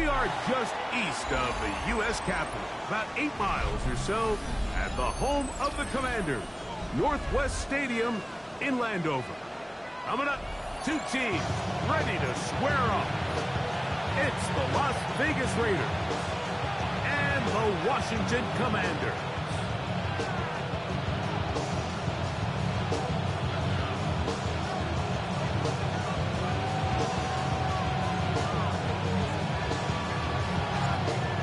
are just east of the U.S. Capitol, about 8 miles or so, at the home of the Commanders, Northwest Stadium in Landover. Coming up, two teams ready to square off. It's the Las Vegas Raiders and the Washington Commanders.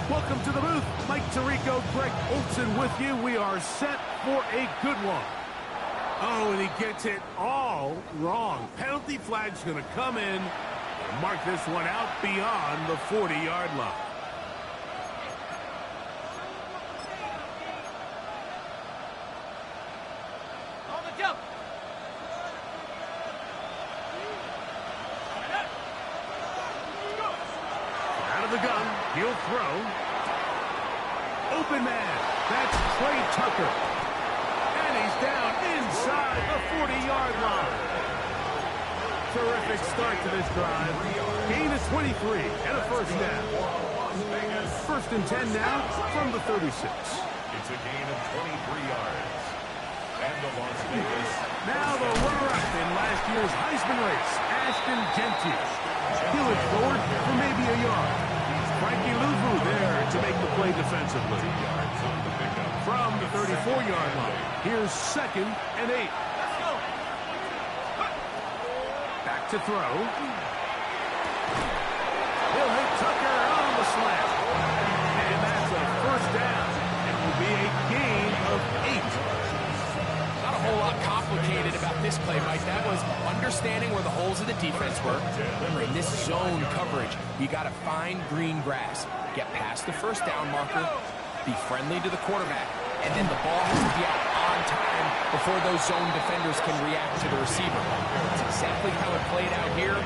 Welcome to the booth. Mike Tirico, Greg Olson with you. We are set for a good one. Oh, and he gets it all wrong. Penalty flag's going to come in and mark this one out beyond the 40-yard line. On the jump. Out of the gun, he'll throw. Open man, that's Trey Tucker. And he's down inside the 40-yard line. Terrific start to this drive. Gain of 23 and a first down. First and 10 now from the 36. It's a gain of 23 yards. And the Las Vegas. Now the runner-up in last year's Heisman race, Ashton Genty. He'll it forward for maybe a yard. Frankie Luvu there to make the play defensively. From the 34-yard line, here's 2nd and 8. Back to throw. He'll hit Tucker on the slant. And that's a first down. It will be a gain of 8. Not a whole lot complicated about this play, Mike. That was understanding where the holes of the defense were. Remember, in this zone coverage, you got to find green grass, get past the first down marker, be friendly to the quarterback, and then the ball has to be out on time before those zone defenders can react to the receiver. That's exactly how it played out here.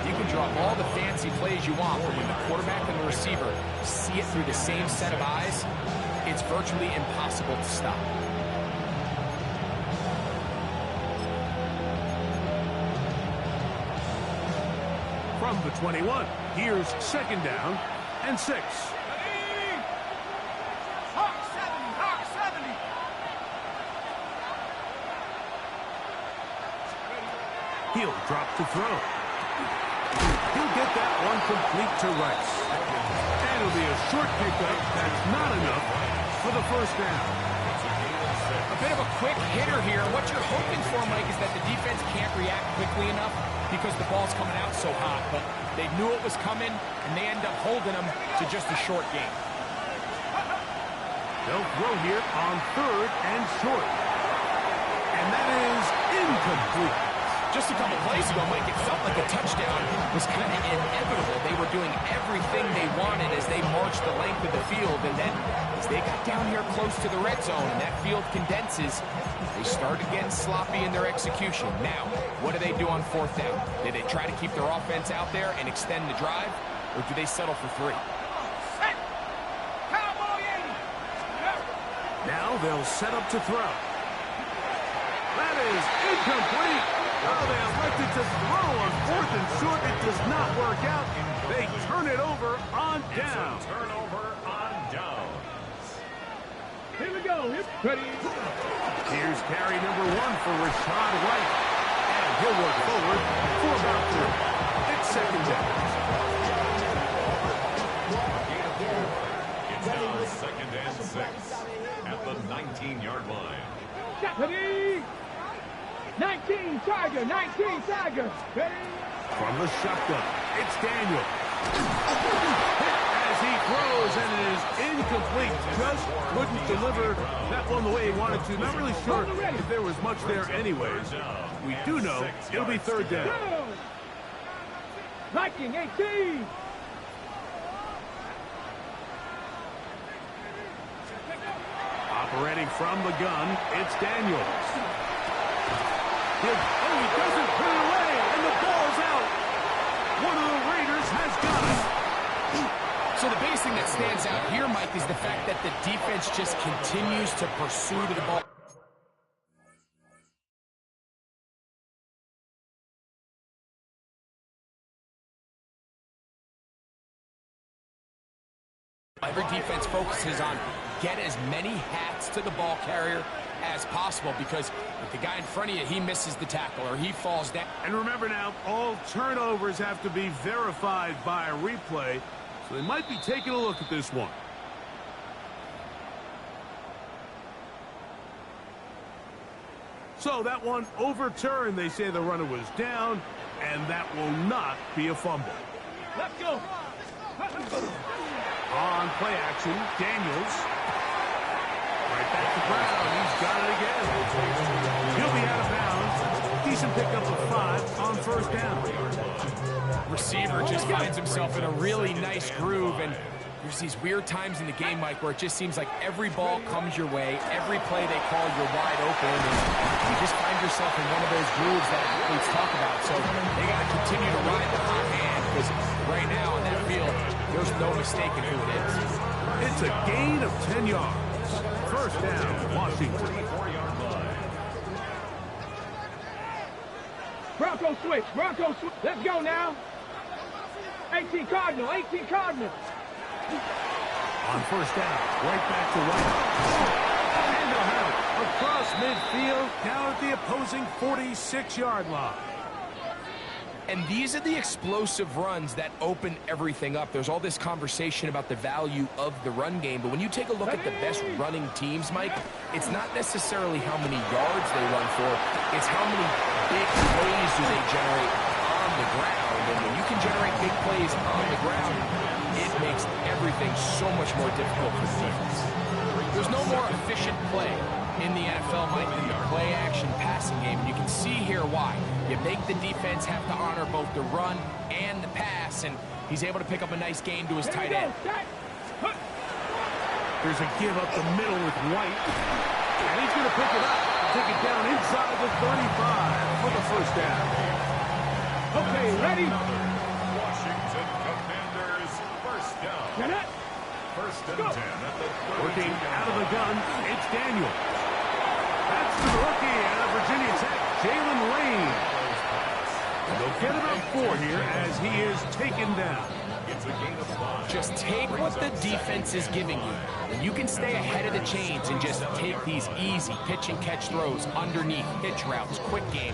You can draw all the fancy plays you want, but when the quarterback and the receiver see it through the same set of eyes, it's virtually impossible to stop. From the 21, here's 2nd down and 6. He'll drop to throw. He'll get that one complete to Rice. And it'll be a short pickup. That's not enough for the first down. A bit of a quick hitter here. What you're hoping for, Mike, is that the defense can't react quickly enough because the ball's coming out so hot. But they knew it was coming, and they end up holding them to just a short game. They'll throw here on 3rd and short. And that is incomplete. Just a couple plays ago, Mike, it felt like a touchdown was kind of inevitable. They were doing everything they wanted as they marched the length of the field. And then as they got down here close to the red zone and that field condenses, they started getting sloppy in their execution. Now, what do they do on 4th down? Do they try to keep their offense out there and extend the drive? Or do they settle for 3? Now they'll set up to throw. That is incomplete. Oh, they elected to throw on 4th and short. It does not work out. They turn it over on down. Turnover on downs. Here we go. Ready. Here's carry number 1 for Rashad White. And he'll work forward for about 3. It's 2nd down. It's now 2nd and 6 at the 19-yard line. Ready? 19 Tiger, 19 Tiger. Ready? From the shotgun, it's Daniel. As he throws, and it is incomplete. Just couldn't deliver that one the way he wanted to. Not really sure if there was much there anyways. We do know it'll be 3rd down. Viking 18. Operating from the gun, it's Daniels. He doesn't put it away, and the ball's out. One of the Raiders has got it. So the biggest thing that stands out here, Mike, is the fact that the defense just continues to pursue the ball. Every defense focuses on get as many hats to the ball carrier as possible, because if the guy in front of you, he misses the tackle or he falls down. And remember now, all turnovers have to be verified by a replay, so they might be taking a look at this one. So that one overturned. They say the runner was down, and that will not be a fumble. Let's go. On play action, Daniels. Right back to Brown. He's got it again. He'll be out of bounds. Decent pickup of 5 on first down. Receiver just finds himself in a really nice groove, and there's these weird times in the game, Mike, where it just seems like every ball comes your way, every play they call, you're wide open, and you just find yourself in one of those grooves that athletes talk about. So they got to continue to ride the hot hand, because right now on that field, there's no mistaking who it is. It's a gain of 10 yards. First down, Washington. Bronco switch. Bronco switch. Let's go now. 18 Cardinal. 18 Cardinal. On first down, right back to White. And they'll have it across midfield, down at the opposing 46-yard line. And these are the explosive runs that open everything up. There's all this conversation about the value of the run game, but when you take a look at the best running teams, Mike, it's not necessarily how many yards they run for, it's how many big plays do they generate on the ground. And when you can generate big plays on the ground, it makes everything so much more difficult for the defense. There's no more efficient play in the NFL, Mike, than the play-action passing game. And you can see here why. You make the defense have to honor both the run and the pass, and he's able to pick up a nice gain to his tight end. There's a give up the middle with White, and he's going to pick it up, take it down inside the 35 for the first down. Okay, ready? Washington Commanders first down. Get it? First and 10 at the 32. Working out of the gun, it's Daniel. That's to the rookie out of Virginia Tech, Jalen Lane. They'll get about 4 here as he is taken down. It's a gain of 5. Just take what the defense is giving you. And you can stay ahead of the chains and just take these easy pitch and catch throws underneath, hitch routes, quick game.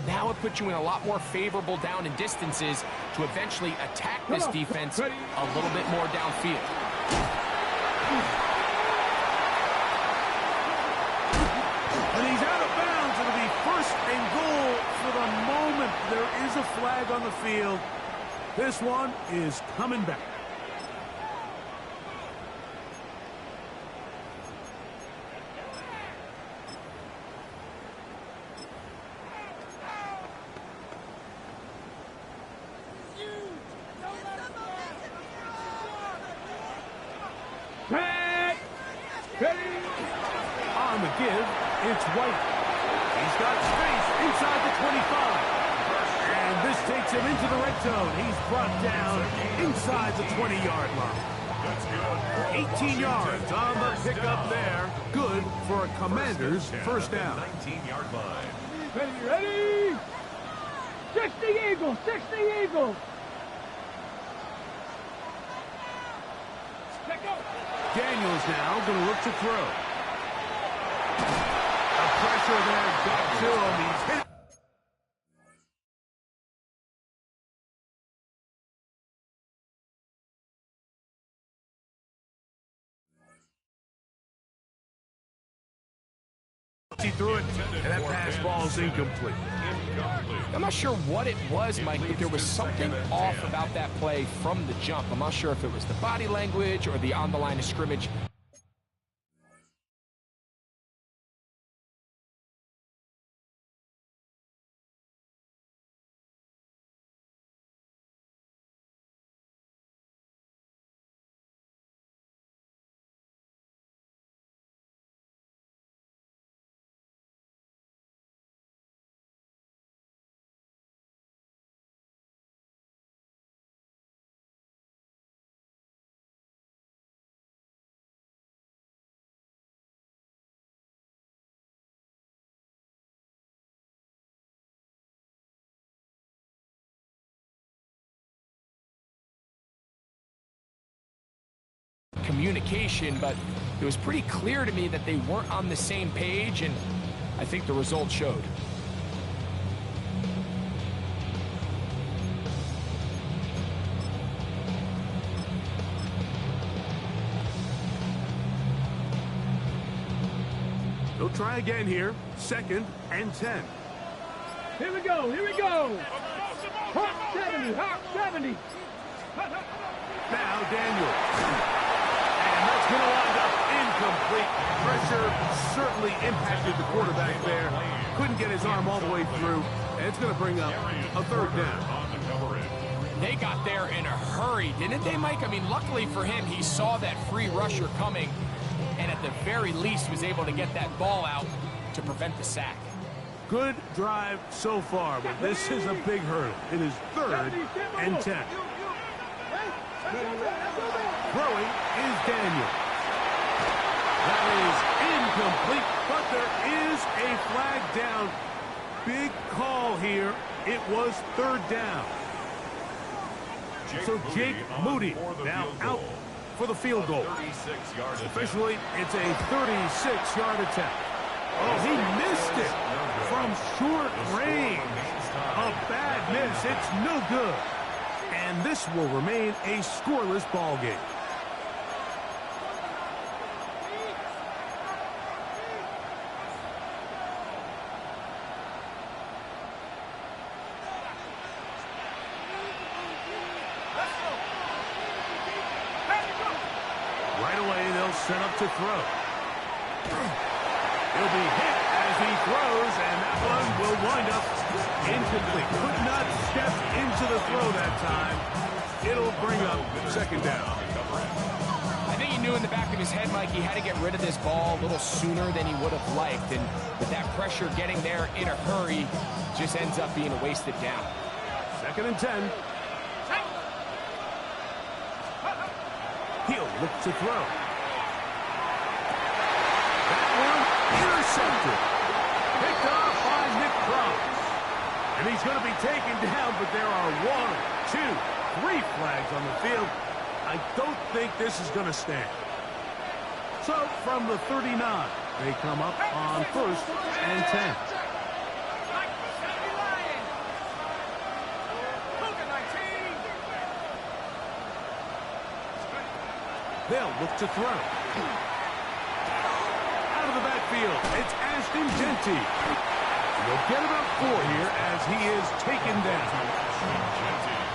Now it puts you in a lot more favorable down and distances to eventually attack this defense a little bit more downfield. And he's out of bounds. It'll be first and goal for the moment. There is a flag on the field. This one is coming back. Back. Ready? On the give, it's White. He's got space inside the 25. And this takes him into the red zone. He's brought down inside the 20-yard line. That's good. 18 yards on the pickup there. Good for a Commanders first down. 19-yard line. Ready? 60 Eagles. 60 Eagles. Let go. Daniels now going to look to throw. The pressure there got to him. He's hit. He threw it, and that pass ball's incomplete. I'm not sure what it was, Mike, but there was something off about that play from the jump. I'm not sure if it was the body language or the on the line of scrimmage. communication, but it was pretty clear to me that they weren't on the same page, and I think the result showed. They'll try again here. 2nd and 10. Here we go. Here we go. Hawk 70. Hawk 70. Now Daniel. And that's going to wind up incomplete. Pressure certainly impacted the quarterback there. Couldn't get his arm all the way through. And it's going to bring up a 3rd down. They got there in a hurry, didn't they, Mike? I mean, luckily for him, he saw that free rusher coming, and at the very least was able to get that ball out to prevent the sack. Good drive so far, but this is a big hurdle. It is 3rd and 10. Throwing is Daniel. That is incomplete, but there is a flag down. Big call here. It was 3rd down. So Jake Moody now out for the field goal. Officially, it's a 36-yard attempt. Oh, he missed it from short range. A bad miss. It's no good. And this will remain a scoreless ball game. Right away, they'll set up to throw. He'll be hit as he throws, and that one will wind up incomplete. Could not step into the throw that time. It'll bring up 2nd down. I think he knew in the back of his head, Mike, he had to get rid of this ball a little sooner than he would have liked. And with that pressure getting there in a hurry, just ends up being a wasted down. 2nd and 10. He'll look to throw. That one intercepted. Picked off by Nick Cross. And he's going to be taken down, but there are 1, 2, 3 flags on the field. I don't think this is going to stand. So from the 39, they come up on 1st and 10. They'll look to throw. Out of the backfield, it's Ashton Jeanty. He'll get about 4 here as he is taken down.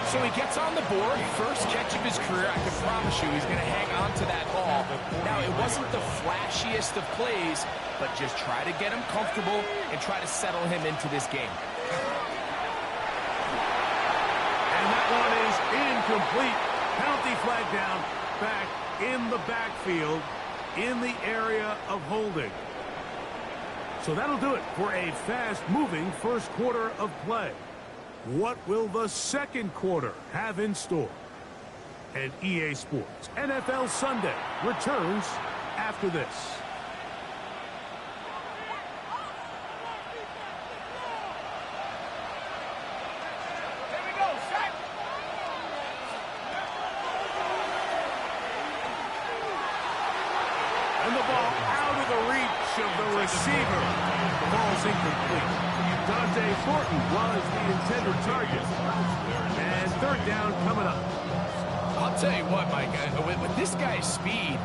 So he gets on the board, first catch of his career. I can promise you he's going to hang on to that ball. Now, it wasn't the flashiest of plays, but just try to get him comfortable and try to settle him into this game. And that one is incomplete. Penalty flag down, back in the backfield, in the area of holding. So that'll do it for a fast-moving first quarter of play. What will the 2nd quarter have in store? And EA Sports NFL Sunday returns after this. And the ball out of the reach of the receiver. The ball's incomplete. Dante Thornton was the intended target. And 3rd down coming up. I'll tell you what, Mike, with this guy's speed,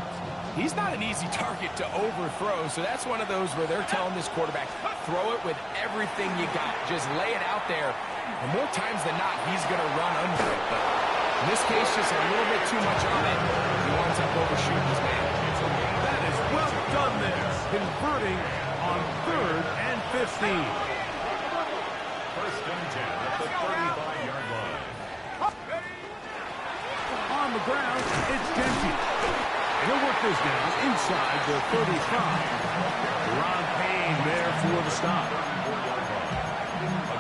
he's not an easy target to overthrow. So that's one of those where they're telling this quarterback, throw it with everything you got. Just lay it out there. And more times than not, he's going to run under it. But in this case, just a little bit too much on it. He winds up overshooting his man. That is well done there. Converting on 3rd and 15. 1st and 10 at the 35-yard line. On the ground, it's Jeanty. He'll work this down inside the 35. Ron Payne there for the stop. A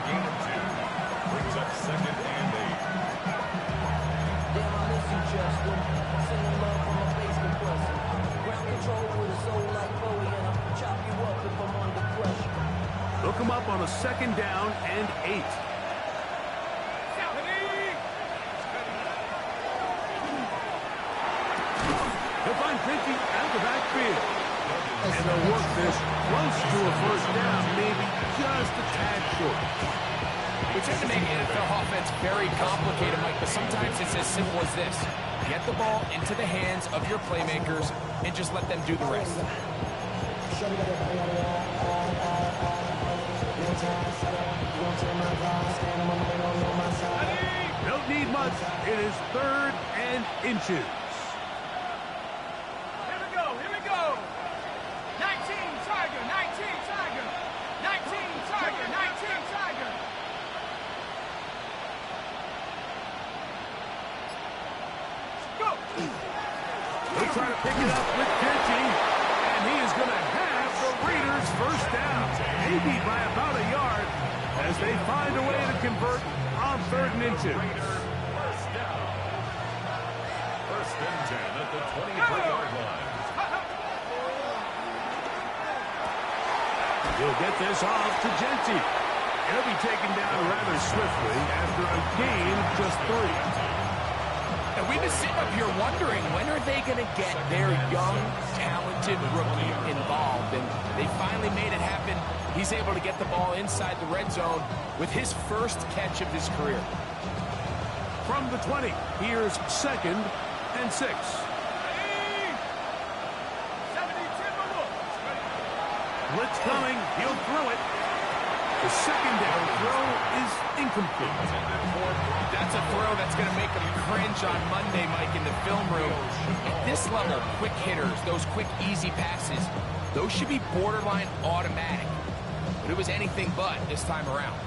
gain of 2. Brings up 2nd and 8. Damn, I miss you, Justin. Sending love from a bass compressor. Ground control with a soul like Bowie, and I'll chop you up if I'm under pressure. They'll come up on a 2nd down and 8. He'll find Pinkey out the backfield. And they'll work this close to a first down, maybe just a tad short. We tend to make NFL offense very complicated, Mike, but sometimes it's as simple as this. Get the ball into the hands of your playmakers and just let them do the rest. Don't need much. It is 3rd and inches. Here we go. 19 Tiger, 19 Tiger. 19 Tiger, 19 Tiger. Go. They'll try to pick it up with Pinkey, and he is going to have the Raiders first down, maybe by about a yard, as they find a way to convert on 3rd and inches. First down. 1st and 10 at the 23-yard line. He'll get this off to Genty. He'll be taken down rather swiftly after a gain of just 3. And we've been sitting up here wondering, when are they going to get their young, talented rookie involved? And they finally made it happen. He's able to get the ball inside the red zone with his first catch of his career. From the 20, here's 2nd and 6. Blitz coming. He'll throw it. The 2nd down throw is incomplete. That's a throw that's going to make them cringe on Monday, Mike, in the film room. At this level, quick hitters, those quick, easy passes, those should be borderline automatic. But it was anything but this time around.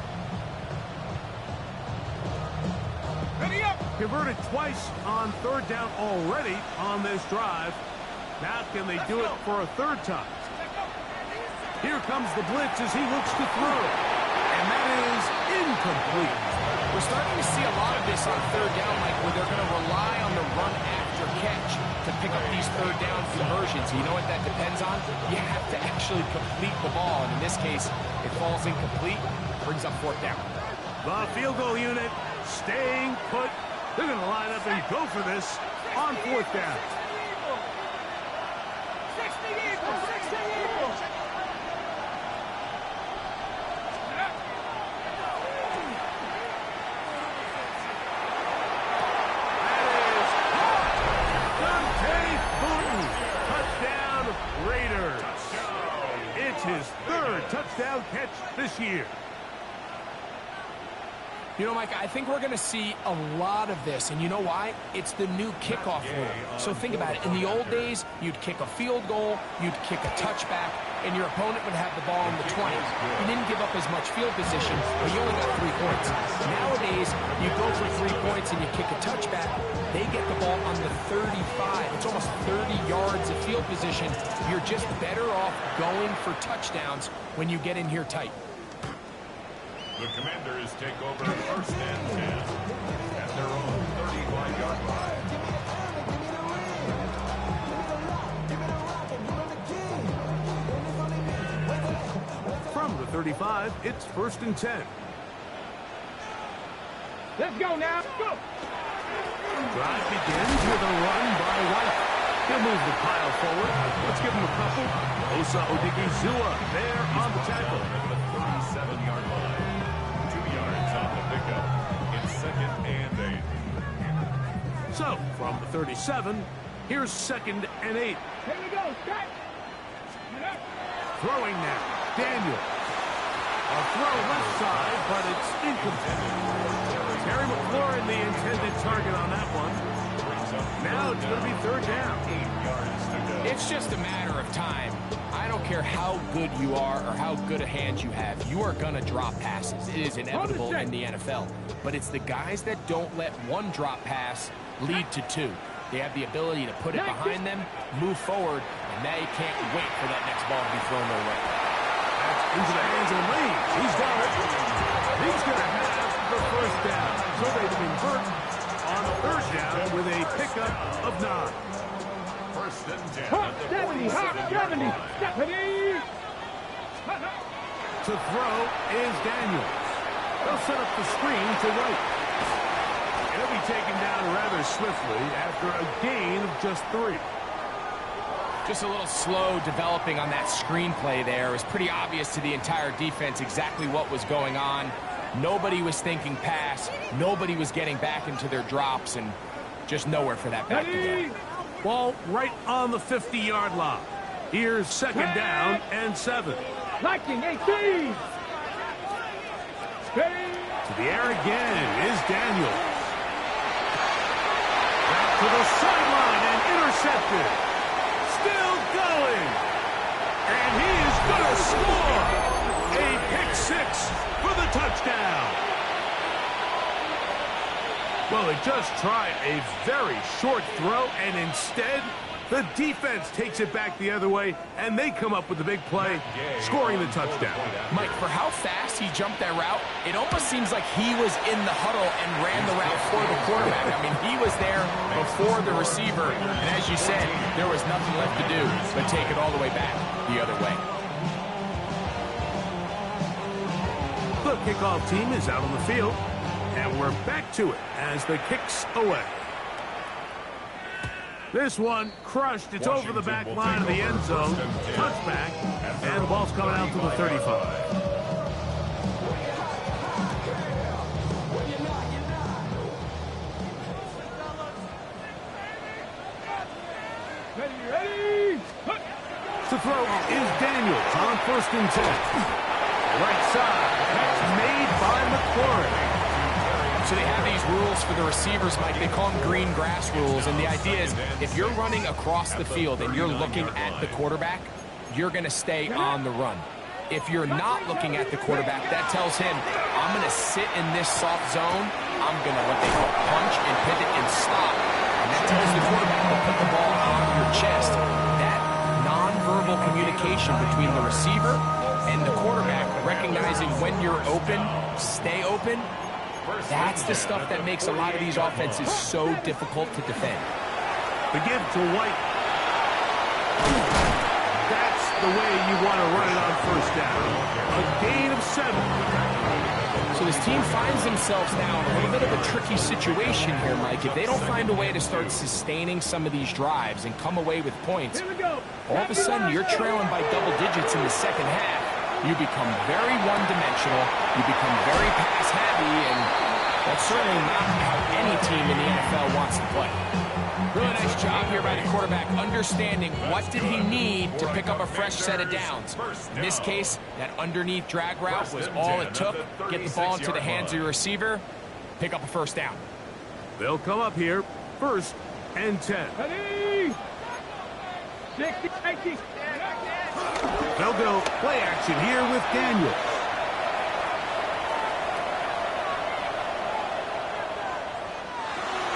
Ready up. Converted twice on 3rd down already on this drive. Now can they do it for a 3rd time? Here comes the blitz as he looks to throw. And that is incomplete. We're starting to see a lot of this on 3rd down, Mike, where they're going to rely on the run after catch to pick up these 3rd down conversions. You know what that depends on? You have to actually complete the ball. And in this case, it falls incomplete, brings up 4th down. The field goal unit staying put. They're going to line up and go for this on 4th down. 60 Eagles, 60 Eagles. His 3rd touchdown catch this year. You know, Mike, I think we're going to see a lot of this, and you know why? It's the new kickoff rule. So think about it. In the old days, you'd kick a field goal, you'd kick a touchback, and your opponent would have the ball in the 20. You didn't give up as much field position, but you only got 3 points. Nowadays, you go for 3 points and you kick a touchback. They get the ball on the 35. It's almost 30 yards of field position. You're just better off going for touchdowns when you get in here tight. The Commanders take over 1st and 10 at their own 35-yard line. From the 35, it's 1st and 10. Let's go now. Go. Drive begins with a run by White. He'll move the pile forward. Let's give him a couple. Osa Odigizua there on the tackle. At the 37-yard line. 2 yards on the pickup in 2nd and 8. So, from the 37, here's 2nd and 8. Here we go, Scott. Throwing now, Daniels. A throw left side, but it's incomplete. Terry McLaurin, the intended target on that one. Now it's going to be 3rd down. 8 yards to go. It's just a matter of time. I don't care how good you are or how good a hand you have. You are going to drop passes. It is inevitable in the NFL. But it's the guys that don't let one drop pass lead to 2. They have the ability to put it behind them, move forward, and they can't wait for that next ball to be thrown their way. That's into the hands of Lee. He's got it. He's going to have the first down. So they convert on 3rd down with a pickup of 9. 1st and 10 Hot at the 70, hot 47-yard 70. line. Stephanie. To throw is Daniels. They'll set up the screen to White. He'll be taken down rather swiftly after a gain of just 3. Just a little slow developing on that screenplay there. It was pretty obvious to the entire defense exactly what was going on. Nobody was thinking pass. Nobody was getting back into their drops, and just nowhere for that back to go. Ball right on the 50-yard line. Here's second down and 7. 19-18. To the air again is Daniels. Back to the sideline and intercepted. Still going. And he is going to score. A pick 6 for the touchdown. Well, they just tried a very short throw, and instead, the defense takes it back the other way, and they come up with the big play, scoring the touchdown. Mike, for how fast he jumped that route, it almost seems like he was in the huddle and ran the route for the quarterback. I mean, he was there before the receiver, and as you said, there was nothing left to do but take it all the way back the other way. The kickoff team is out on the field, and we're back to it as the kick's away. This one crushed. It's over the back line of the end zone. Touchback, and the ball's coming out to the 35. Ready. To throw is Daniels on 1st and 10. Right side. That's made by McLaurin. So they have these rules for the receivers, Mike. They call them green grass rules. And the idea is if you're running across the field and you're looking at the quarterback, you're going to stay on the run. If you're not looking at the quarterback, that tells him, I'm going to sit in this soft zone. I'm going to what they call punch and pivot and stop. And that tells the quarterback to put the ball on your chest. That nonverbal communication between the receiver and the quarterback, recognizing when you're open, stay open, that's the stuff that makes a lot of these offenses so difficult to defend. The give to White. That's the way you want to run it on 1st down. A gain of 7. So this team finds themselves now in a little bit of a tricky situation here, Mike. If they don't find a way to start sustaining some of these drives and come away with points, all of a sudden you're trailing by double digits in the second half. You become very one-dimensional. You become very pass-heavy, and that's certainly not how any team in the NFL wants to play. Really nice job here by the quarterback, understanding what did he need to pick up a fresh set of downs. In this case, that underneath drag route was all it took. Get the ball into the hands of your receiver, pick up a 1st down. They'll come up here, 1st and 10. Ready. 60, 80. They'll go play action here with Daniels.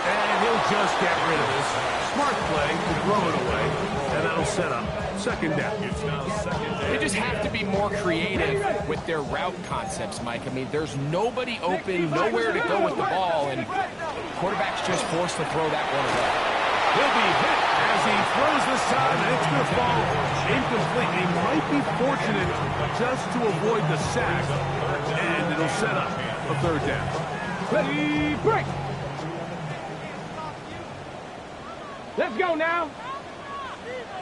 And he'll just get rid of this. Smart play to throw it away, and that'll set up 2nd down. They just have to be more creative with their route concepts, Mike. I mean, there's nobody open, nowhere to go with the ball, and quarterback's just forced to throw that one away. He'll be hit as he throws the side, and it's going to fall incomplete. He might be fortunate just to avoid the sack, and it'll set up a 3rd down. Ready, break. Let's go now.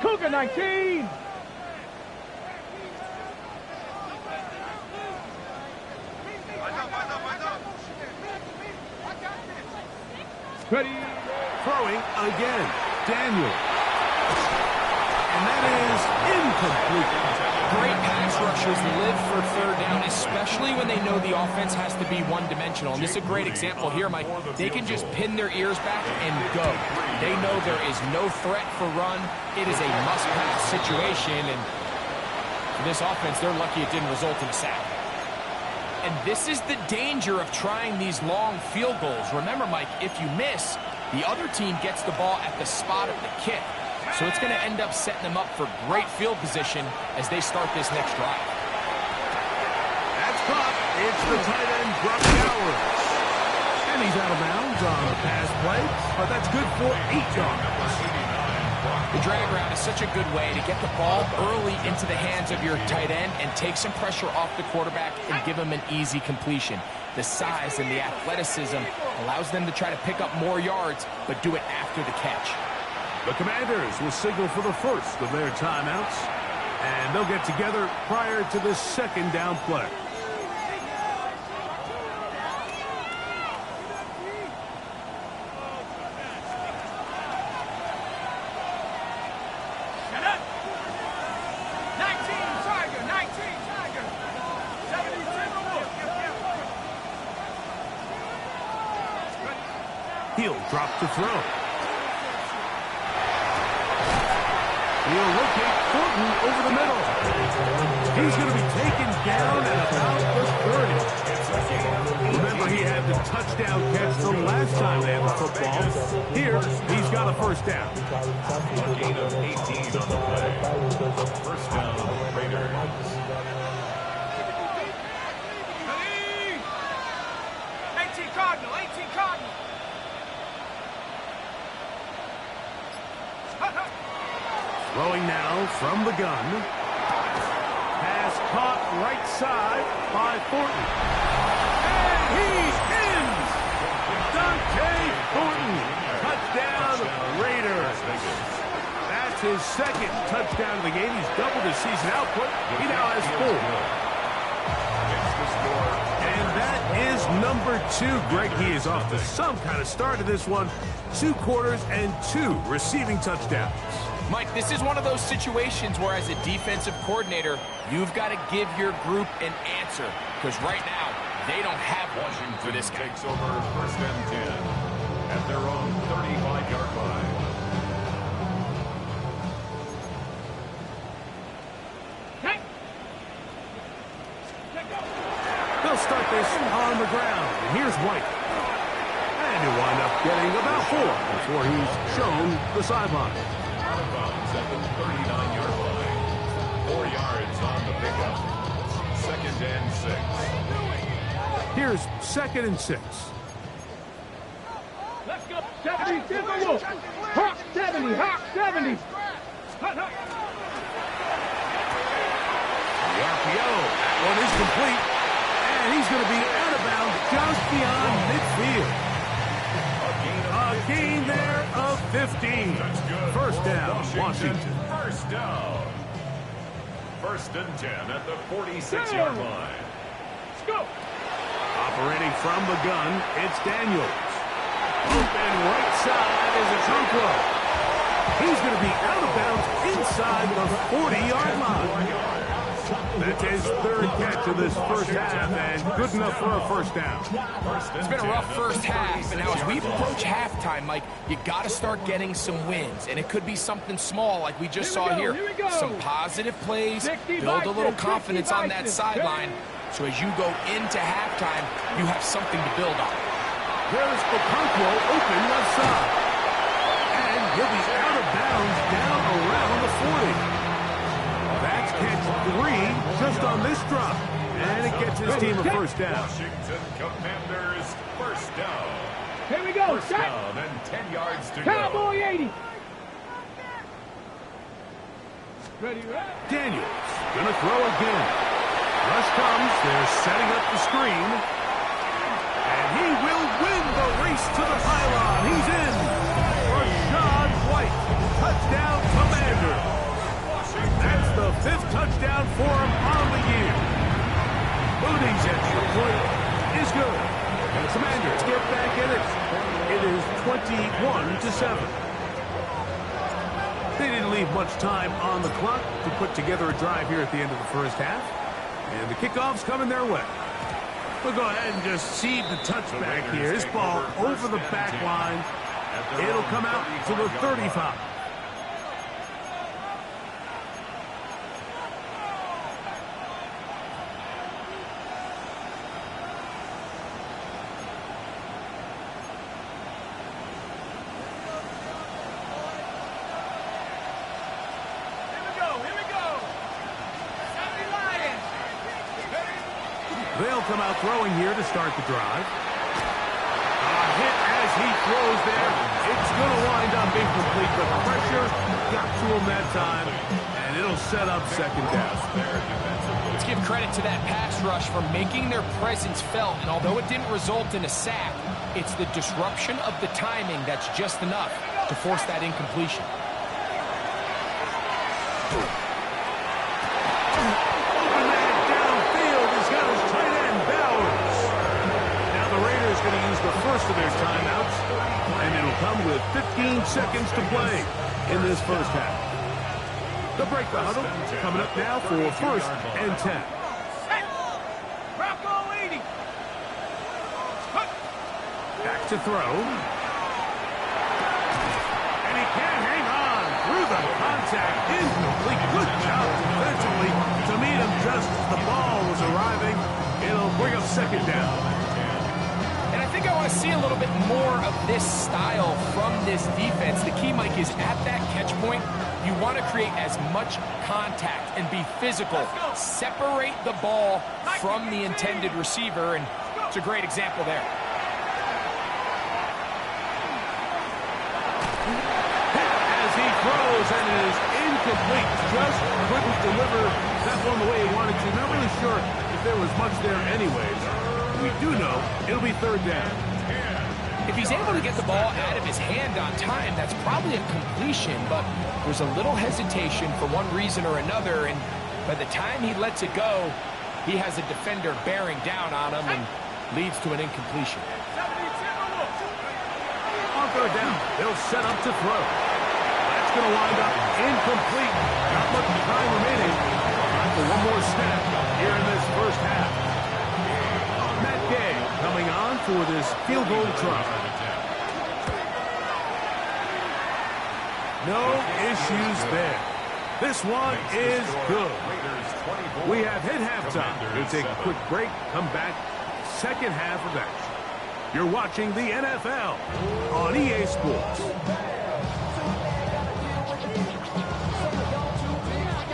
Cougar 19. Ready. Throwing again. Daniel. And that is incomplete. Great pass rushers live for 3rd down, especially when they know the offense has to be one-dimensional. And this is a great example here, Mike. They can just pin their ears back and go. They know there is no threat for run. It is a must-pass situation, and for this offense, they're lucky it didn't result in a sack. And this is the danger of trying these long field goals. Remember, Mike, if you miss, the other team gets the ball at the spot of the kick. So it's going to end up setting them up for great field position as they start this next drive. That's caught. It's the tight end, Brock Bowers. And he's out of bounds on the pass play, but that's good for 8 yards. The drag route is such a good way to get the ball early into the hands of your tight end and take some pressure off the quarterback and give him an easy completion. The size and the athleticism allows them to try to pick up more yards, but do it after the catch. The Commanders will signal for the first of their timeouts, and they'll get together prior to the second down play. He'll drop to throw. He'll locate Thornton over the middle. He's going to be taken down at about the 30. Remember, he had the touchdown catch the last time they had the football. Here, he's got a first down. A gain of 18 on the play. First down, Raiders. 18 Cardinal, 18 Cardinal. Throwing now from the gun. Pass caught right side by Thornton. And he's in! Dante Thornton. Touchdown, Raiders. That's his second touchdown of the game. He's doubled his season output. He now has 4. And that is number 2. Greg, he is off to some kind of start to this one. 2 quarters and 2 receiving touchdowns. Mike, this is one of those situations where as a defensive coordinator, you've got to give your group an answer. Because right now, they don't have one for this guy. Takes over first and 10 at their own 35-yard line. They'll start this on the ground. And here's White. And he'll wind up getting about 4 before he's shown the sideline. Out of bounds at the 39-yard line. 4 yards on the pickup. Second and 6. Here's second and 6. Let's go. 70, Timberwolf. Hawk 70, Hawk 70. The RPO. That one is complete. And he's going to be out of bounds just beyond midfield. A gain there of 15. First down, Washington. First down. First and 10 at the 46-yard line. Let's go. Operating from the gun, it's Daniels. Open right side is Okonkwo. He's going to be out of bounds inside the 40-yard line. That's his third catch of this first half, and good enough for a first down. It's been a rough first half, and now as we approach halftime, Mike, you got to start getting some wins, and it could be something small like we just saw here. Some positive plays, build a little confidence on that sideline, so as you go into halftime, you have something to build on. There's Okonkwo open left side, and he'll be out of bounds down around the 40. That's catch 3 just on this drop. And it gets his team a first down. Washington Commanders first down. Here we go. First down and 10 yards to Cowboy go. 80. Ready, Daniels gonna throw again. Rush comes. They're setting up the screen. And he will win the race to the pylon. He's in. Rachaad White. Touchdown, Commanders. That's the 5th touchdown for him on the year. Moody's extra point is good. And the Commanders get back in it. It is 21-7. They didn't leave much time on the clock to put together a drive here at the end of the first half. And the kickoff's coming their way. We'll go ahead and just seed the touchback here. This ball over the back line. It'll come out to the 35. They'll come out throwing here to start the drive. A hit as he throws there. It's going to wind up incomplete. The pressure got to him that time, and it'll set up second down. Let's give credit to that pass rush for making their presence felt, and although it didn't result in a sack, it's the disruption of the timing that's just enough to force that incompletion. Open man downfield. He's got his tight end, Bowers. Now the Raiders going to use the first of their timeouts, and it'll come with 15 seconds to play in this first half. The break the huddle coming up now for first and 10. Bronco 80. Back to throw. And he can't hang on through the contact. Incomplete. Good job defensively to meet him just as the ball was arriving. It'll bring up second down. And I think I want to see a little bit more of this style from this defense. The key, Mike, is at that catch point, you want to create as much contact and be physical. Separate the ball from the intended receiver, and it's a great example there. As he throws, and it is incomplete. Just couldn't deliver that one the way he wanted to. Not really sure if there was much there anyways. We do know it'll be third down. If he's able to get the ball out of his hand on time, that's probably a completion, but there's a little hesitation for one reason or another, and by the time he lets it go, he has a defender bearing down on him and leads to an incompletion. On third down, they'll set up to throw. That's going to wind up incomplete. Not much time remaining. Time for one more snap here in this first half. Matt Gay coming on for this field goal try. No issues there. This one is good. We have hit halftime. We'll take a quick break, come back, second half of action. You're watching the NFL on EA Sports.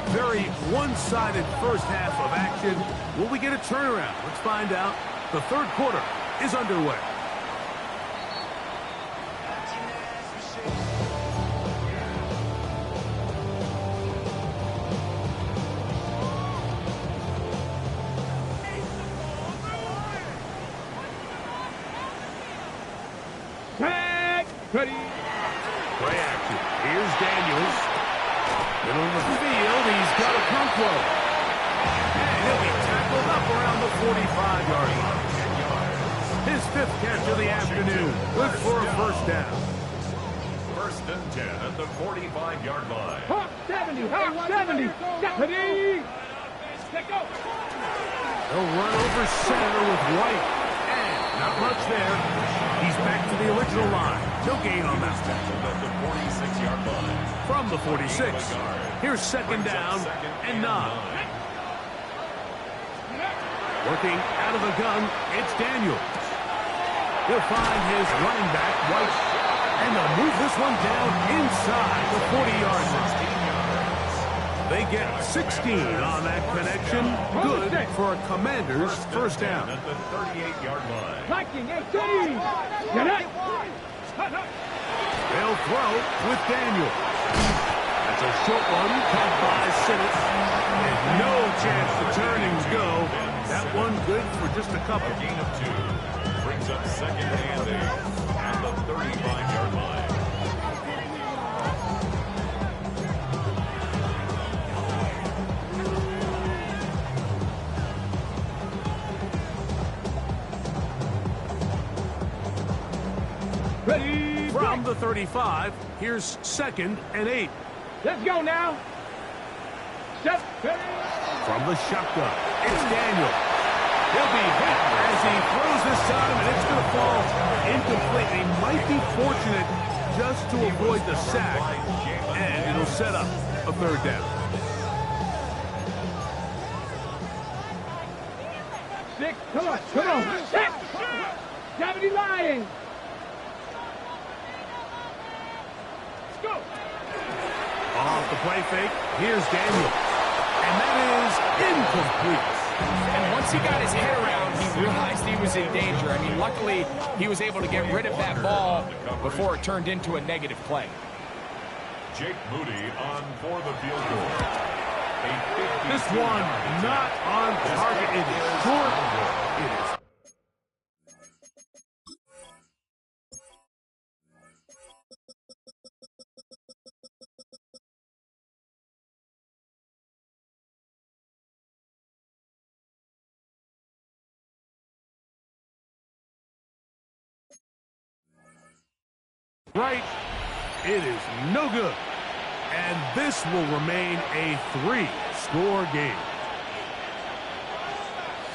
Very one-sided first half of action. Will we get a turnaround? Let's find out. The third quarter is underway. Ready. Play action. Here's Daniels. Middle of the field. He's got a Conquo. And he'll be tackled up around the 45-yard line. His fifth catch of the afternoon. Good for a first down. First and 10 at the 45-yard line. Hawk 70. Hawk 70. Ready. Go. They'll run over center with White. And not much there. He's back to the original line. No gain on that. At the 46-yard line. From the 46. Here's second down and 9. Working out of the gun, it's Daniels. He'll find his running back, White, and they'll move this one down inside the 40-yard line. They get 16 on that connection. Good for a Commander's first down. At the 38-yard line. Liking 18. Get it. They'll throw with Daniel. That's a short one, caught by Sinnott. And no chance to turn and go. That one good for just a couple. Gain of 2. Brings up second and 8 at the 35-yard line. Ready. From the 35, here's second and 8. Let's go now. Set. Ready. From the shotgun, it's Daniel. He'll be hit as he throws this time, and it's going to fall incomplete. He might be fortunate just to avoid the sack, and it'll set up a third down. 6. Come on. Come on. 6. 70 lying. Let's go. Off the play fake, here's Daniel. And that is incomplete. And once he got his head around, he realized he was in danger. I mean, luckily, he was able to get rid of that ball before it turned into a negative play. Jake Moody on for the field goal. This one not on target. It is short. It is Right. It is no good. And this will remain a 3-score game.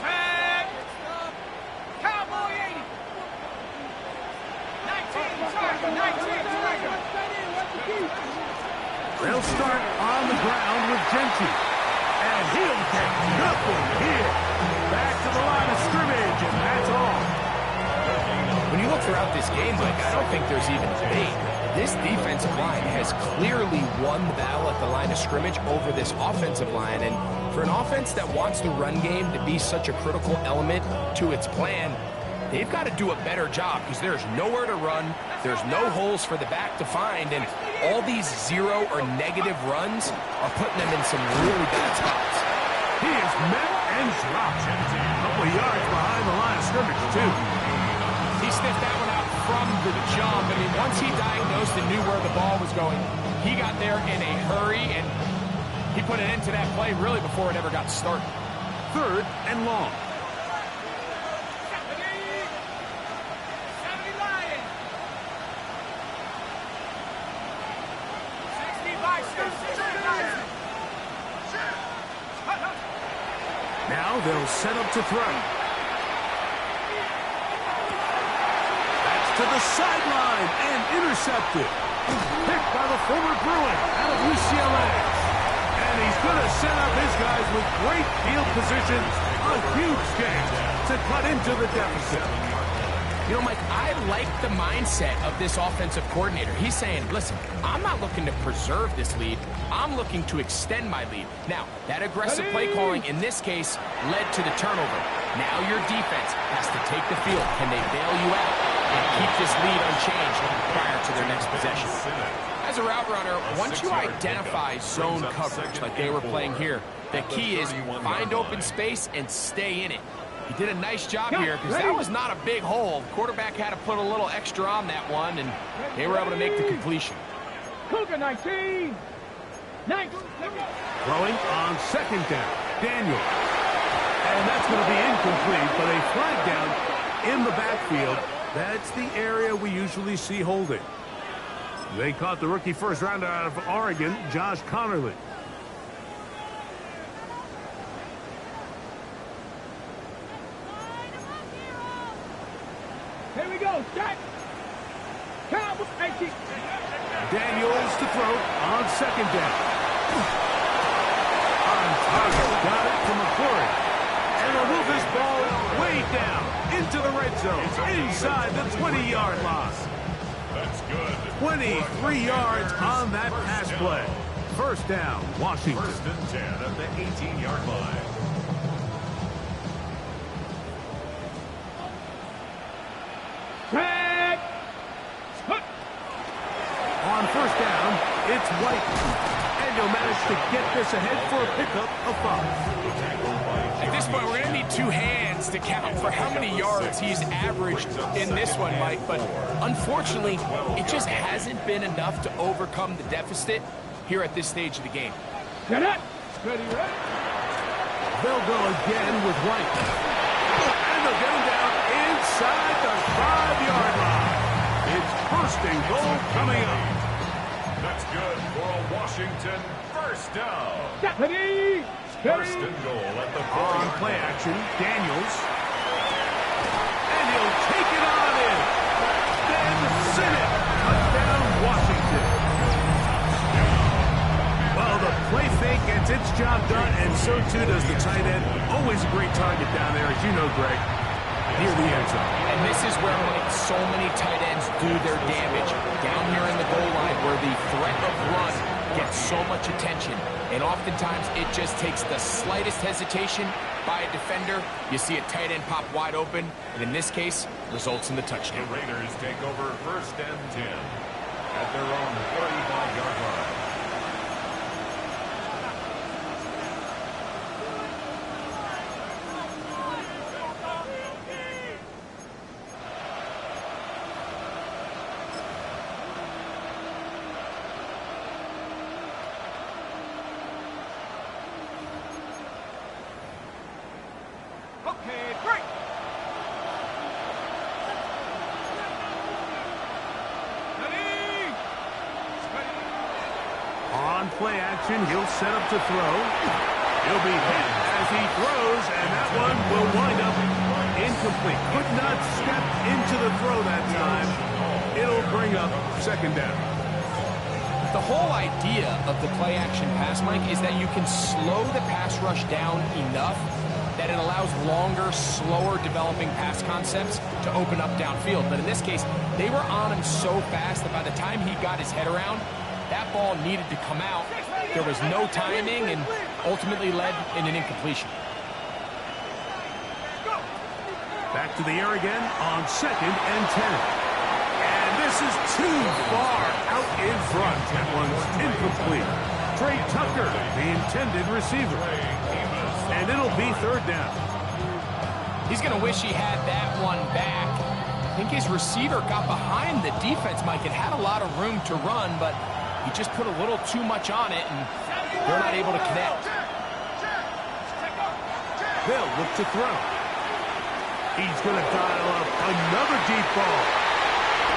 Set. Cowboy 80. 19 target, 19 target. They'll start on the ground with Gentry. And he'll get nothing here. Back to the line of scrimmage, and that's all. When you look throughout this game, Mike, I don't think there's even a debate. This defensive line has clearly won the battle at the line of scrimmage over this offensive line. And for an offense that wants the run game to be such a critical element to its plan, they've got to do a better job because there's nowhere to run, there's no holes for the back to find, and all these zero or negative runs are putting them in some really bad spots. He is met and dropped. A couple of yards behind the line of scrimmage, too. He sniffed that one out from the jump. I mean, once he diagnosed and knew where the ball was going, he got there in a hurry, and he put an end to that play really before it ever got started. 3rd and long. 70 Lions. 65, 60 Lions. Now they'll set up to throw. That's to the sideline and intercepted. Picked by the former Bruin out of UCLA. And he's going to set up his guys with great field position. A huge game to cut into the deficit. You know, Mike, I like the mindset of this offensive coordinator. He's saying, listen, I'm not looking to preserve this lead. I'm looking to extend my lead. Now, that aggressive play calling in this case led to the turnover. Now your defense has to take the field. Can they bail you out and keep this lead unchanged prior to their next possession? As a route runner, once you identify zone coverage like they were playing here, the key is find open space and stay in it. He did a nice job here because that was not a big hole. Quarterback had to put a little extra on that one, and they were able to make the completion. Cougar 19. 19. Throwing on 2nd down. Daniel. And that's going to be incomplete, but a flag down in the backfield. That's the area we usually see holding. They caught the rookie first rounder out of Oregon, Josh Connerly. Here we go. Set. Cowboy 18. Daniels to throw on 2nd down. On target, got it from McCory. And they'll move this ball way down into the red zone, inside the 20-yard line. That's good. 23 yards on that pass play. 1st down, Washington. 1st and 10 at the 18-yard line. Set. On 1st down, it's White. And you'll manage to get this ahead for a pickup of 5. At this point, we're going to need 2 hands to count for how many yards he's averaged in this one, Mike. But unfortunately, it just hasn't been enough to overcome the deficit here at this stage of the game. Get it. Ready, ready. They'll go again with White. And they'll get him down inside the 5-yard line. It's 1st and goal coming up. That's good for a Washington 1st down. Ready. 1st and goal at the 4-yard On play line. action, Daniels. And he'll take it on in. Then Sinnott. Touchdown, Washington. Well, the play fake gets its job done, and so too does the tight end. Always a great target down there, as you know, Greg, near the end zone. And this is where, Mike, so many tight ends do their damage. Down here in the goal line where the threat of run gets so much attention. And oftentimes it just takes the slightest hesitation by a defender. You see a tight end pop wide open, and in this case, results in the touchdown. The Raiders take over 1st and 10 at their own 35-yard line. Okay, break. Ready. On play action, he'll set up to throw. He'll be hit as he throws, and that one will wind up incomplete. Could not step into the throw that time. It'll bring up second down. The whole idea of the play action pass, Mike, is that you can slow the pass rush down enough that it allows longer, slower developing pass concepts to open up downfield. But in this case, they were on him so fast that by the time he got his head around, that ball needed to come out. There was no timing and ultimately led in an incompletion. Back to the air again on 2nd and 10. And this is too far out in front. That one's incomplete. Trey Tucker, the intended receiver. And it'll be 3rd down. He's going to wish he had that one back. I think his receiver got behind the defense, Mike. It had a lot of room to run, but he just put a little too much on it, and they're not able to connect. They'll look to throw. He's going to dial up another deep ball.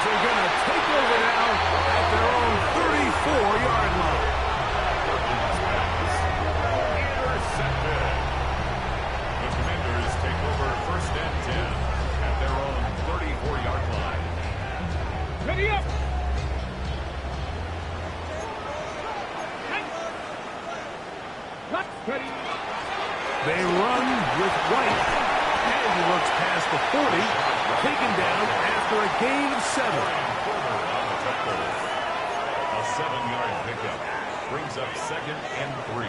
They're going to take over now at their own 34-yard line. Intercepted. The Commanders take over 1st and 10 at their own 34-yard line. Ready up. Ready. They run with White. And he looks past the 40. Taken down after a gain of 7. A 7-yard pickup brings up 2nd and 3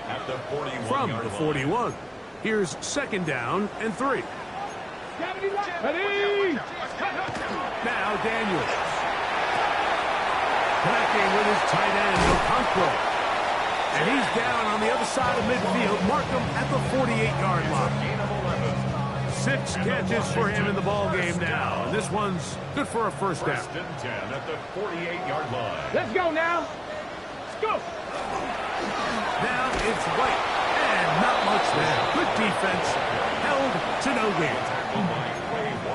at the 41-yard From line. the 41. Here's 2nd down and 3. Ready. Now Daniels. Connecting with his tight end, Okonkwo. And he's down on the other side of midfield. Mark him at the 48-yard line. Gain of 11. 6 catches for him in the ball game now. And this one's good for a 1st down. 1st and 10 at the 48-yard line. Let's go now. Let's go. Now it's White. And not much there. Good defense. Held to no gain.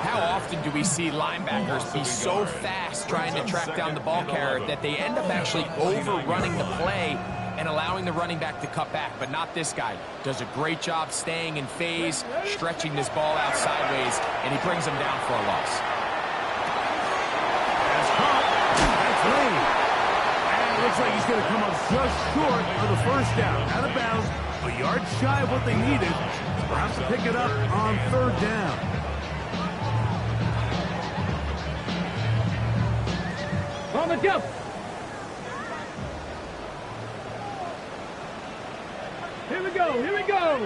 How often do we see linebackers be so fast trying to track down the ball carrier that they end up actually overrunning the play and allowing the running back to cut back? But not this guy. Does a great job staying in phase, stretching this ball out sideways, and he brings him down for a loss. That's caught. That's Lane. And it looks like he's going to come up just short of the 1st down. Out of bounds. A yard shy of what they needed. Perhaps to pick it up on 3rd down. On the jump. Here we go. Here we go.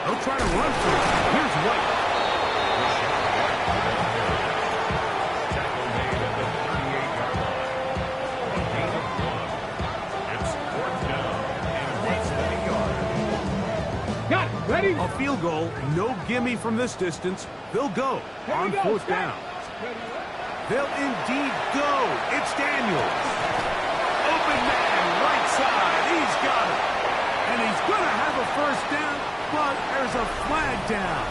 They'll try to run for it. Here's White. Tackle made at the 38-yard line. A gain of 1. It's 4th down and less than a yard. Got it. Ready. A field goal. No gimme from this distance. They'll go on 4th down. They'll indeed go. It's Daniels. Open man, right side. He's got it. And he's going to have a 1st down, but there's a flag down.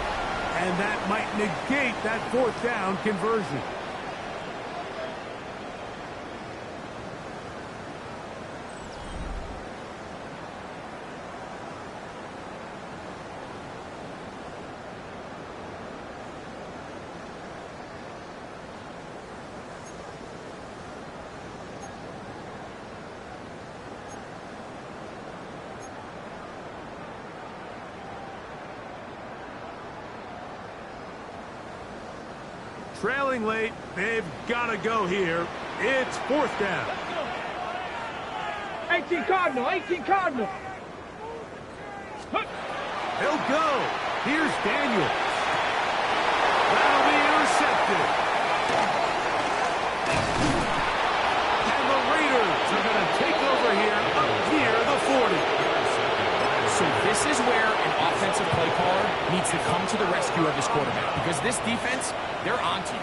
And that might negate that 4th down conversion. Trailing late, they've got to go here. It's 4th down. 18 Cardinal. 18 Cardinal. They'll go. Here's Daniels. That'll be intercepted. And the Raiders are going to take over here up near the 40. So this is where an offensive play caller needs to come to the rescue of his quarterback, because this defense, they're onto you.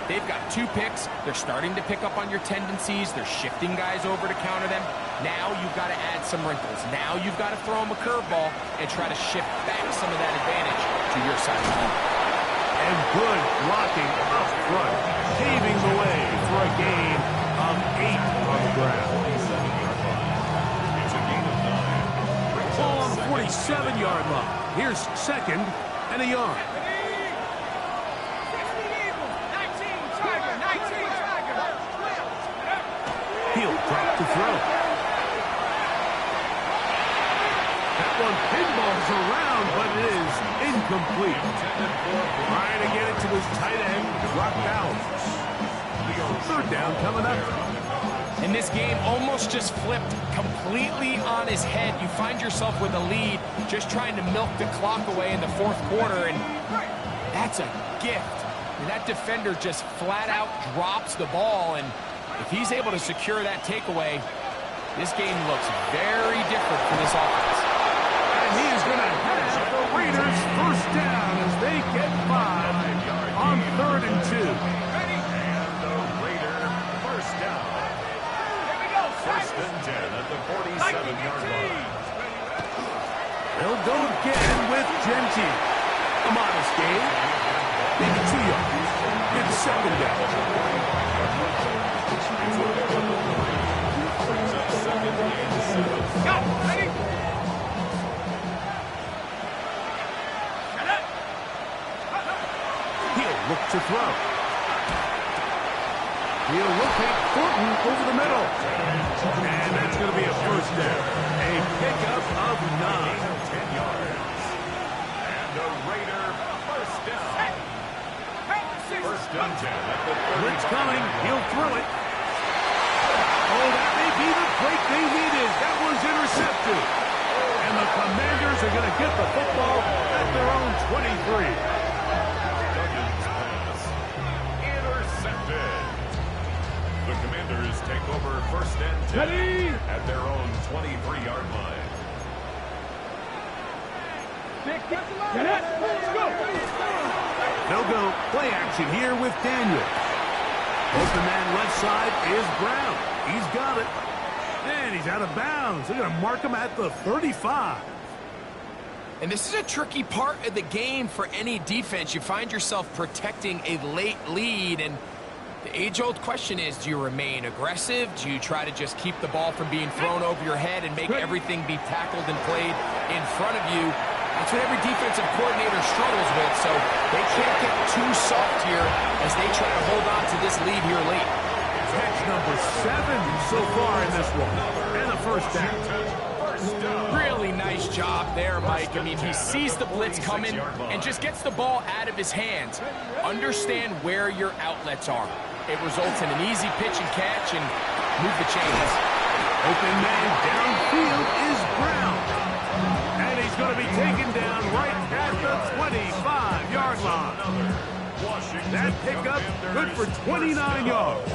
They've got 2 picks. They're starting to pick up on your tendencies. They're shifting guys over to counter them. Now you've got to add some wrinkles. Now you've got to throw them a curveball and try to shift back some of that advantage to your side of the ball. And good blocking up front, paving the way for a gain of 8 on 7-yard line. Here's second and a yard. 19 Tiger, 19 Tiger. He'll drop to throw. That one pinballs around, but it is incomplete. Trying to get it to his tight end, dropped out. Third down coming up. And this game almost just flipped completely on his head. You find yourself with a lead, just trying to milk the clock away in the fourth quarter, and that's a gift. And that defender just flat out drops the ball, and if he's able to secure that takeaway, this game looks very different for this offense. And he is going to have the Raiders first down as they get 5 on 3rd and 2. And the Raider first down. First and 10 at the 47-yard line. They'll go again with Genty. A modest gain. Maybe 2 yards. It's second down. Go, ready? He'll look to throw. He'll locate Thornton over the middle. And that's going to be a first down. A pickup of 9. 10 yards. And the Raider first down. First and 10 at the 30. Blitz coming. He'll throw it. Oh, that may be the break they needed. That was intercepted. And the Commanders are going to get the football at their own 23. Duggan's pass. Intercepted. The Commanders take over first and 10 at their own 23-yard line. They'll go play action here with Daniel. Open man left side is Brown. He's got it. And he's out of bounds. They're going to mark him at the 35. And this is a tricky part of the game for any defense. You find yourself protecting a late lead, and the age-old question is, do you remain aggressive? Do you try to just keep the ball from being thrown over your head and make everything be tackled and played in front of you? That's what every defensive coordinator struggles with, so they can't get too soft here as they try to hold on to this lead here late. Catch number 7 so far in this one. And a first down. Really nice job there, Mike. I mean, he sees the blitz coming and just gets the ball out of his hands. Understand where your outlets are. It results in an easy pitch and catch and move the chains. Open man downfield is Brown. And he's going to be taken down right at the 25-yard line. That pickup good for 29 yards.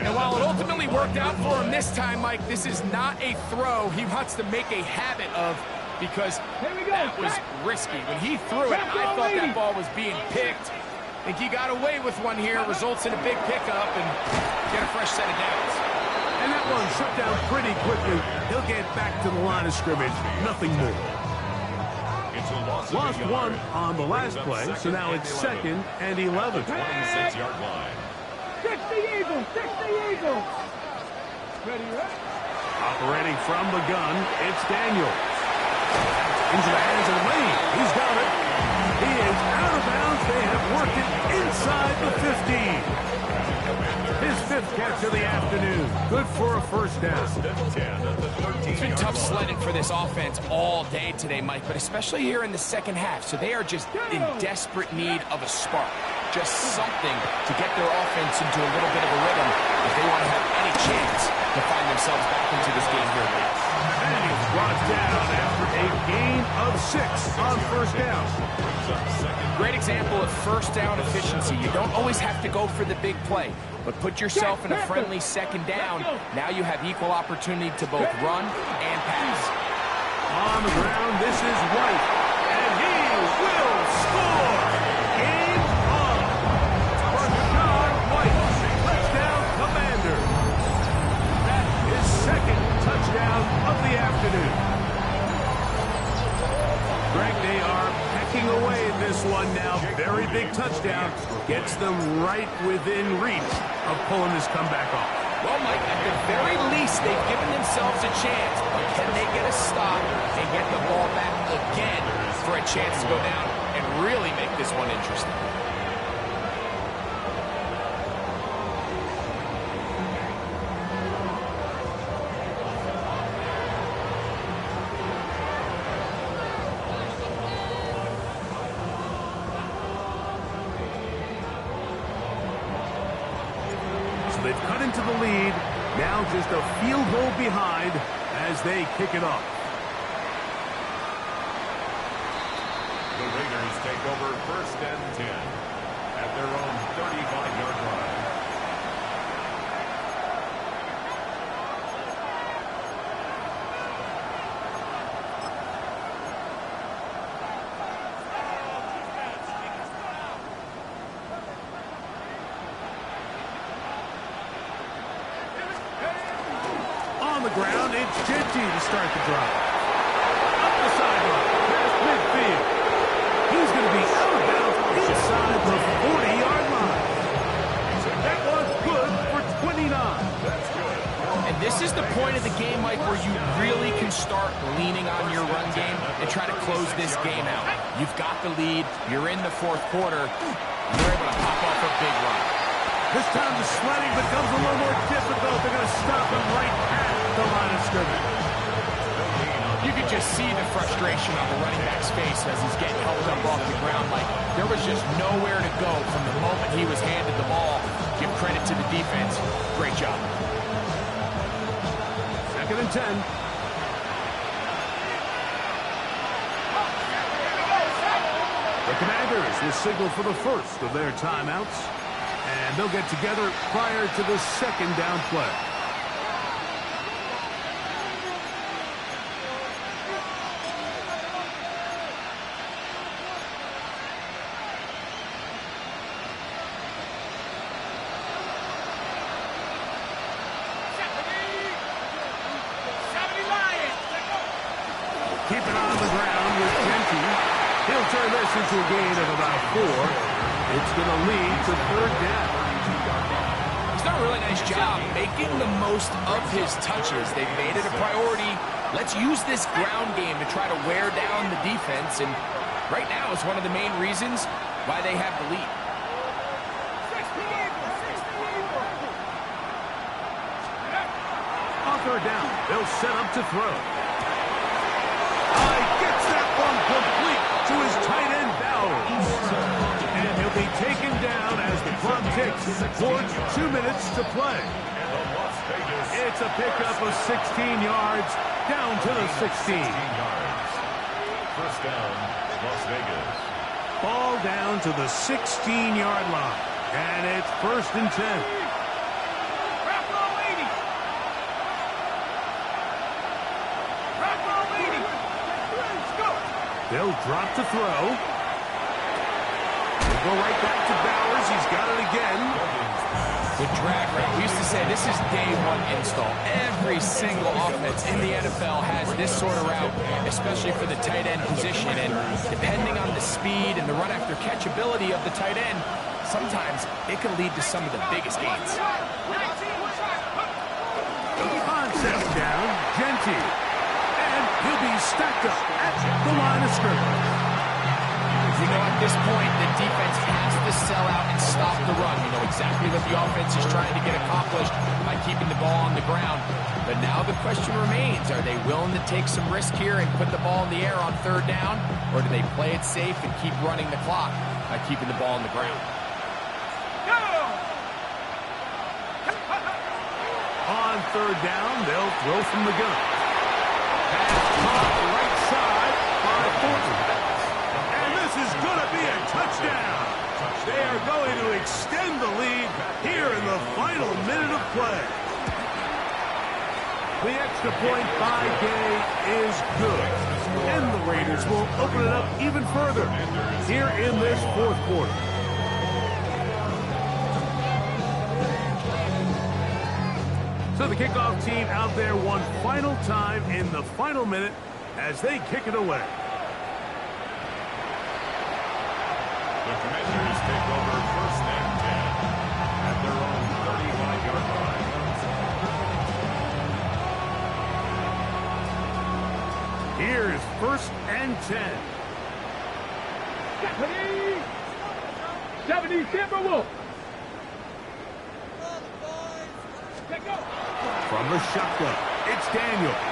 And while it ultimately worked out for him this time, Mike, this is not a throw he wants to make a habit of, because that was risky. When he threw it, I thought that ball was being picked. I think he got away with one here, results in a big pickup and get a fresh set of downs. And that one shut down pretty quickly. He'll get back to the line of scrimmage. Nothing more. Lost one on the last play, so now it's second and 11. 26-yard line. 60 Eagles, 60 Eagles. Ready, right? Operating from the gun, it's Daniels. Into the hands of Lane. He's got it. He is out of bounds. They have worked it inside the 15. His 5th catch of the afternoon. Good for a first down. It's been tough sledding for this offense all day today, Mike, but especially here in the second half. So they are just in desperate need of a spark. Just something to get their offense into a little bit of a rhythm if they want to have any chance to find themselves back into this game here late. And he's brought down after a gain of 6 on first down. Great example of first down efficiency. You don't always have to go for the big play, but put yourself in a friendly second down. Now you have equal opportunity to both run and pass. On the ground, this is White, and he will score. Game on. Rachaad White, touchdown Commander. That is second touchdown of the afternoon. Greg, they are pecking away at this one now. Very big touchdown. Gets them right within reach of pulling this comeback off. Well, Mike, at the very least, Yes, they've given themselves a chance, but can they get a stop and get the ball back again for a chance to go down and really make this one interesting? They've cut into the lead. Now just a field goal behind as they kick it off. The Raiders take over 1st and 10 at their own 35-yard line. On the ground, it's Genty to start the drive. Up the sideline, past midfield. He's going to be out of bounds inside the 40-yard line. That was good for 29. That's good. And this is the point of the game, Mike, where you really can start leaning on your run game and try to close this game out. You've got the lead. You're in the 4th quarter. You're able to pop off a big run. This time the sledding becomes a little more difficult. They're going to stop him right at the line of scrimmage. You could just see the frustration on the running back's face as he's getting helped up off the ground. Like, there was just nowhere to go from the moment he was handed the ball. Give credit to the defense. Great job. 2nd and 10. The Commanders will signal for the first of their timeouts. And they'll get together prior to the 2nd down play. Keep it on the ground with Genty. He'll turn this into a gain of about 4. It's going to lead to 3rd down. He's done a really nice job making the most of his touches. They've made it a priority. Let's use this ground game to try to wear down the defense. And right now is one of the main reasons why they have the lead. On 3rd down, they'll set up to throw. Gets that one complete to his tight end, Bowers. And he'll be taken down as the clock ticks towards 2 minutes to play. It's a pickup of 16 yards down to the 16. 1st down, Las Vegas. Ball down to the 16-yard line. And it's 1st and 10. They'll drop to throw. They'll go right back to Bowers. He's got it again. The drag route. We used to say this is day 1 install. Every single offense in the NFL has this sort of route, especially for the tight end position. And depending on the speed and the run after catch ability of the tight end, sometimes it can lead to some of the biggest gains. Concept down. Genty. He'll be stacked up at the line of scrimmage. You know, at this point, the defense has to sell out and stop the run. You know exactly what the offense is trying to get accomplished by keeping the ball on the ground. But now the question remains, are they willing to take some risk here and put the ball in the air on 3rd down? Or do they play it safe and keep running the clock by keeping the ball on the ground? On 3rd down, they'll throw from the gun. Right side by Thornton. And this is going to be a touchdown. They are going to extend the lead here in the final minute of play. The extra point by Gay is good. And the Raiders will open it up even further here in this 4th quarter. So the kickoff team out there one final time in the final minute as they kick it away. The Commanders take over 1st and 10 at their own 35-yard line. Here's 1st and 10. 70 Timberwolves. From the shotgun, it's Daniels.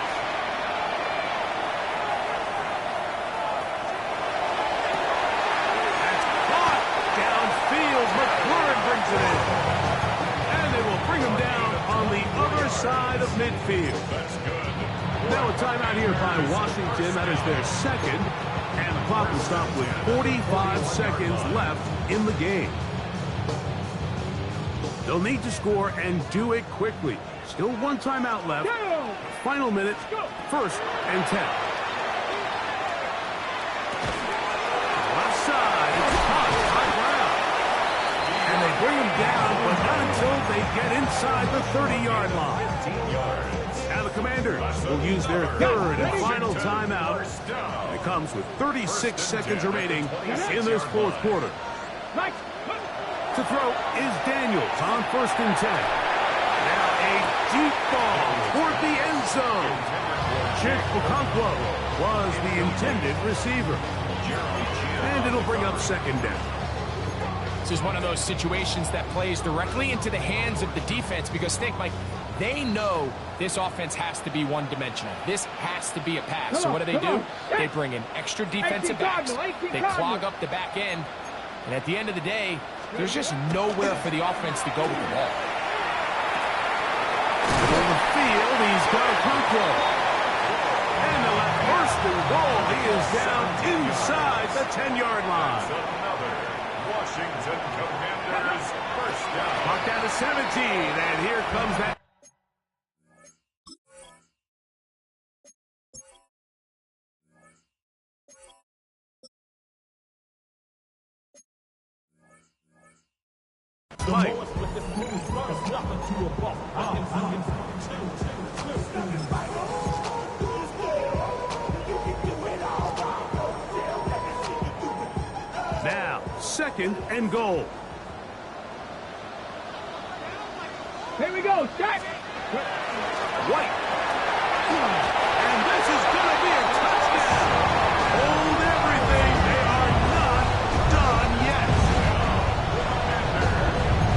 That's caught downfield. McLaurin brings it in. And they will bring him down on the other side of midfield. Now a timeout here by Washington. That is their second. And the clock will stop with 45 seconds left in the game. They'll need to score and do it quickly. Still one timeout left. Final minute, 1st and 10. Left side, it's caught high ground. And they bring him down, but not until they get inside the 30-yard line. Now the Commanders will use their 3rd and final timeout. It comes with 36 seconds remaining in this 4th quarter. To throw is Daniels on 1st and 10. Now a deep ball toward the end zone. Chig Okonkwo was the intended receiver. And it'll bring up 2nd down. This is one of those situations that plays directly into the hands of the defense because think, Mike, they know this offense has to be one-dimensional. This has to be a pass. So what do? They bring in extra defensive backs. They clog up the back end. And at the end of the day, there's just nowhere for the offense to go with the ball. On the field, he's got Okonkwo. And the left 1st and goal. He is down inside the 10-yard line. Washington Commanders 1st down. Mark down to 17, and here comes that. Mike. Now, 2nd and goal. Here we go, check. White. And this is going to be a touchdown. Hold everything. They are not done yet.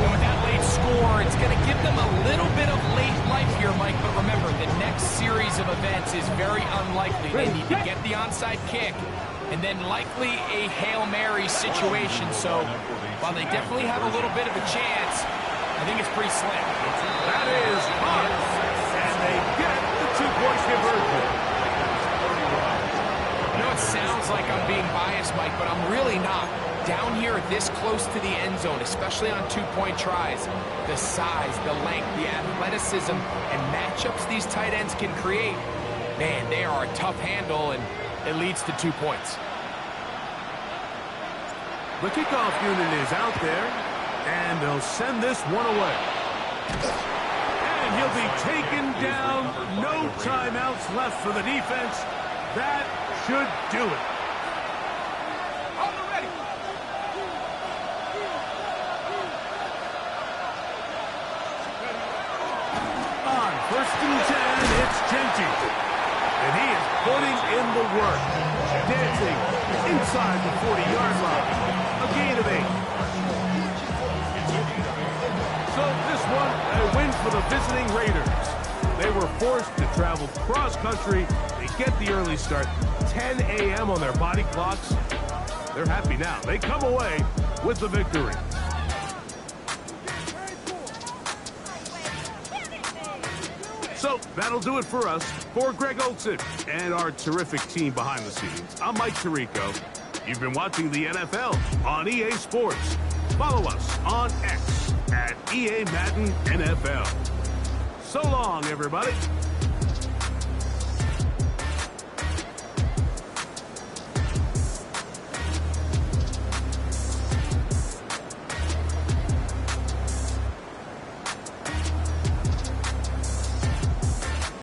And with that late score, it's going to give them a little bit of late life here, Mike. But remember, the next series of events is very unlikely. They need to get the onside kick and then likely a Hail Mary situation. So while they definitely have a little bit of a chance, I think it's pretty slim. That is hot. And they get the 2-point conversion. I know it sounds like I'm being biased, Mike, but I'm really not. Down here this close to the end zone, especially on 2-point tries, the size, the length, the athleticism, and matchups these tight ends can create, man, they are a tough handle, and it leads to 2 points. The kickoff unit is out there, and they'll send this one away. And he'll be taken down. No timeouts left for the defense. That should do it. On 1st and 10, it's Genty. And he is putting in the work. Dancing inside the 40-yard line. A gain of 8. So this one, a win for the visiting Raiders. They were forced to travel cross-country. They get the early start. 10 a.m. on their body clocks. They're happy now. They come away with the victory. So that'll do it for us. For Greg Olsen and our terrific team behind the scenes, I'm Mike Tirico. You've been watching the NFL on EA Sports. Follow us on X at EA Madden NFL. So long, everybody.